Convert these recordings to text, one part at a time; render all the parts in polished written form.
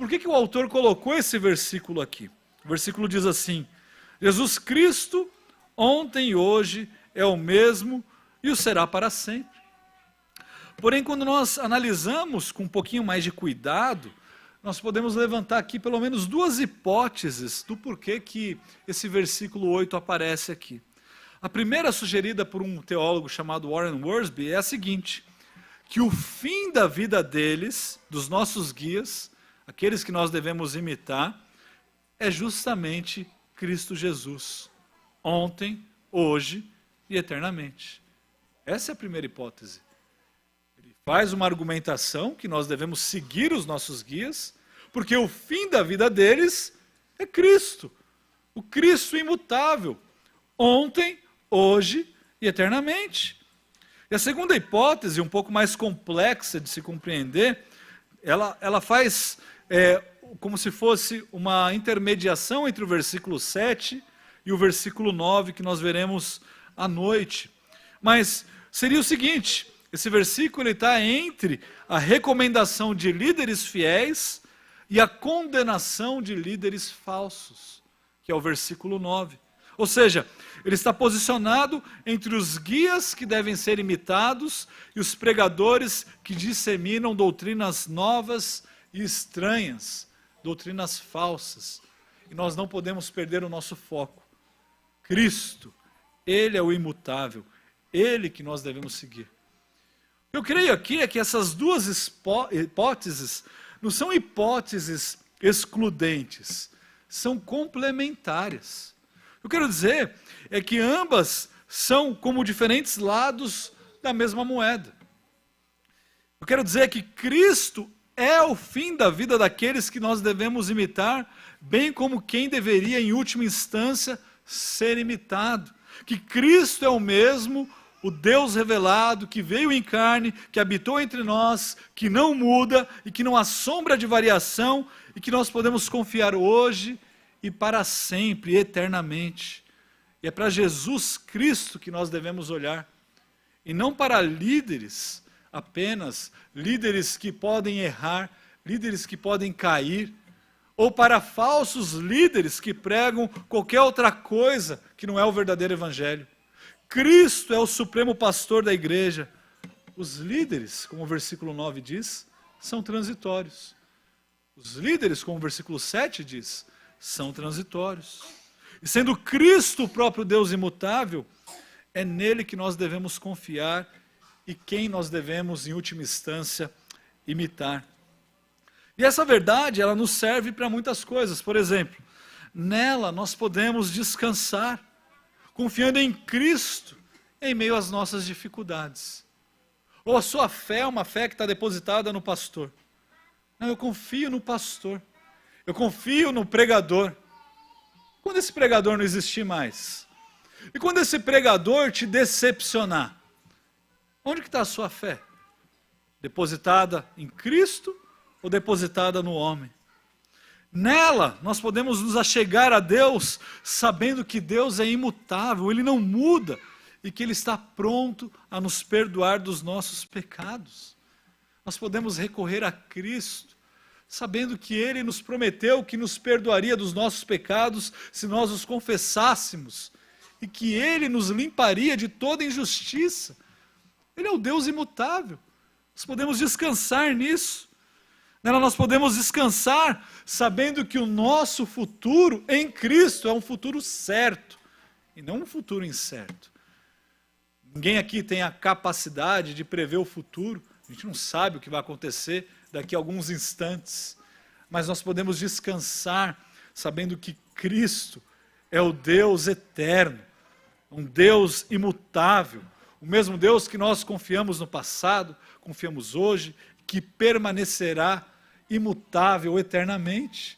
por que o autor colocou esse versículo aqui? O versículo diz assim: Jesus Cristo, ontem e hoje, é o mesmo e o será para sempre. Porém, quando nós analisamos com um pouquinho mais de cuidado, nós podemos levantar aqui pelo menos duas hipóteses do porquê que esse versículo 8 aparece aqui. A primeira, sugerida por um teólogo chamado Warren Wiersbe, é a seguinte: que o fim da vida deles, dos nossos guias, aqueles que nós devemos imitar, é justamente Cristo Jesus, ontem, hoje e eternamente. Essa é a primeira hipótese. Ele faz uma argumentação que nós devemos seguir os nossos guias, porque o fim da vida deles é Cristo, o Cristo imutável, ontem, hoje e eternamente. E a segunda hipótese, um pouco mais complexa de se compreender, ela faz como se fosse uma intermediação entre o versículo 7 e o versículo 9, que nós veremos à noite. Mas seria o seguinte: esse versículo está entre a recomendação de líderes fiéis e a condenação de líderes falsos, que é o versículo 9. Ou seja, ele está posicionado entre os guias que devem ser imitados e os pregadores que disseminam doutrinas novas e estranhas, doutrinas falsas. E nós não podemos perder o nosso foco. Cristo, Ele é o imutável, Ele que nós devemos seguir. Eu creio aqui é que essas duas hipóteses não são hipóteses excludentes, são complementares. O que eu quero dizer é que ambas são como diferentes lados da mesma moeda. Eu quero dizer que Cristo é o fim da vida daqueles que nós devemos imitar, bem como quem deveria, em última instância, ser imitado. Que Cristo é o mesmo, o Deus revelado, que veio em carne, que habitou entre nós, que não muda e que não há sombra de variação, e que nós podemos confiar hoje e para sempre, eternamente. E é para Jesus Cristo que nós devemos olhar, e não para líderes apenas, líderes que podem errar, líderes que podem cair, ou para falsos líderes que pregam qualquer outra coisa que não é o verdadeiro evangelho. Cristo é o supremo pastor da igreja. Os líderes, como o versículo 9 diz, são transitórios. Os líderes, como o versículo 7 diz, são transitórios. E sendo Cristo o próprio Deus imutável, é nele que nós devemos confiar e quem nós devemos, em última instância, imitar. E essa verdade, ela nos serve para muitas coisas. Por exemplo, nela nós podemos descansar, confiando em Cristo em meio às nossas dificuldades. Ou a sua fé é uma fé que está depositada no pastor. Não, eu confio no pastor. Eu confio no pregador. Quando esse pregador não existir mais? E quando esse pregador te decepcionar? Onde que está a sua fé? Depositada em Cristo ou depositada no homem? Nela, nós podemos nos achegar a Deus, sabendo que Deus é imutável, Ele não muda, e que Ele está pronto a nos perdoar dos nossos pecados. Nós podemos recorrer a Cristo, sabendo que Ele nos prometeu que nos perdoaria dos nossos pecados, se nós os confessássemos, e que Ele nos limparia de toda injustiça. Ele é o Deus imutável. Nós podemos descansar nisso. Nela nós podemos descansar sabendo que o nosso futuro em Cristo é um futuro certo e não um futuro incerto. Ninguém aqui tem a capacidade de prever o futuro. A gente não sabe o que vai acontecer daqui a alguns instantes. Mas nós podemos descansar sabendo que Cristo é o Deus eterno, um Deus imutável. O mesmo Deus que nós confiamos no passado, confiamos hoje, que permanecerá imutável eternamente.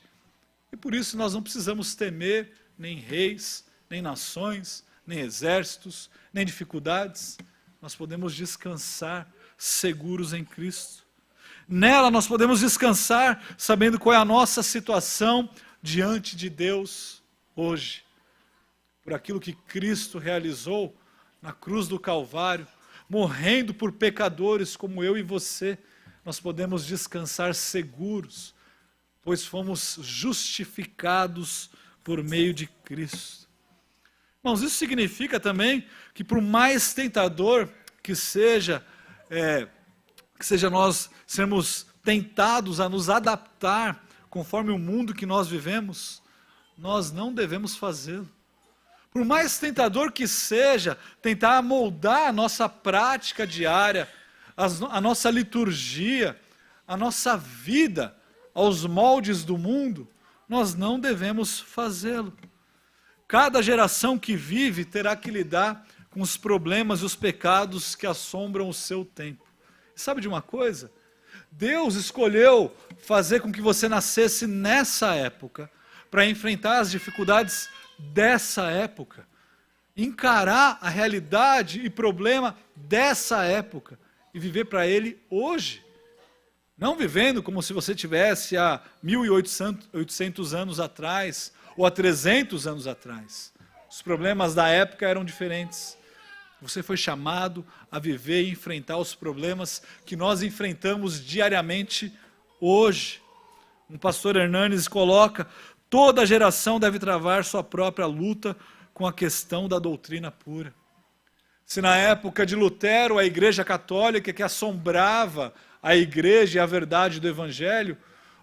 E por isso nós não precisamos temer nem reis, nem nações, nem exércitos, nem dificuldades. Nós podemos descansar seguros em Cristo. Nela nós podemos descansar sabendo qual é a nossa situação diante de Deus hoje. Por aquilo que Cristo realizou na cruz do Calvário, morrendo por pecadores como eu e você, nós podemos descansar seguros, pois fomos justificados por meio de Cristo. Irmãos, isso significa também que por mais tentador que seja nós sermos tentados a nos adaptar conforme o mundo que nós vivemos, nós não devemos fazê-lo. Por mais tentador que seja tentar moldar a nossa prática diária, a nossa liturgia, a nossa vida aos moldes do mundo, nós não devemos fazê-lo. Cada geração que vive terá que lidar com os problemas e os pecados que assombram o seu tempo. E sabe de uma coisa? Deus escolheu fazer com que você nascesse nessa época, para enfrentar as dificuldades dessa época, encarar a realidade e problema dessa época e viver para Ele hoje. Não vivendo como se você tivesse há 1.800 anos atrás ou há 300 anos atrás. Os problemas da época eram diferentes. Você foi chamado a viver e enfrentar os problemas que nós enfrentamos diariamente hoje. Um pastor Hernanes coloca: toda geração deve travar sua própria luta com a questão da doutrina pura. Se na época de Lutero, a Igreja Católica que assombrava a Igreja e a verdade do Evangelho,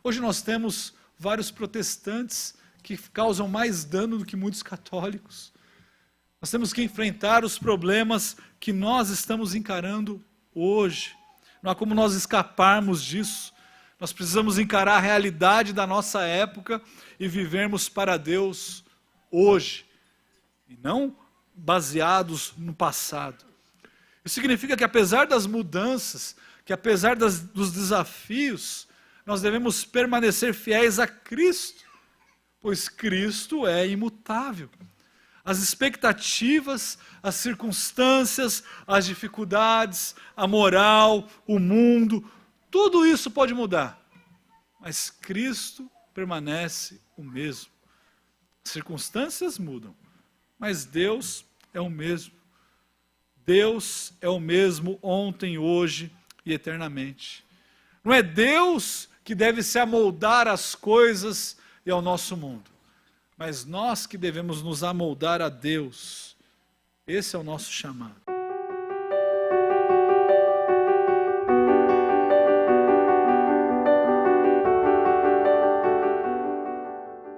hoje nós temos vários protestantes que causam mais dano do que muitos católicos. Nós temos que enfrentar os problemas que nós estamos encarando hoje. Não há como nós escaparmos disso. Nós precisamos encarar a realidade da nossa época e vivermos para Deus hoje, e não baseados no passado. Isso significa que apesar das mudanças, que apesar dos desafios, nós devemos permanecer fiéis a Cristo, pois Cristo é imutável. As expectativas, as circunstâncias, as dificuldades, a moral, o mundo, tudo isso pode mudar, mas Cristo permanece o mesmo. As circunstâncias mudam, mas Deus é o mesmo. Deus é o mesmo ontem, hoje e eternamente. Não é Deus que deve se amoldar às coisas e ao nosso mundo, mas nós que devemos nos amoldar a Deus. Esse é o nosso chamado.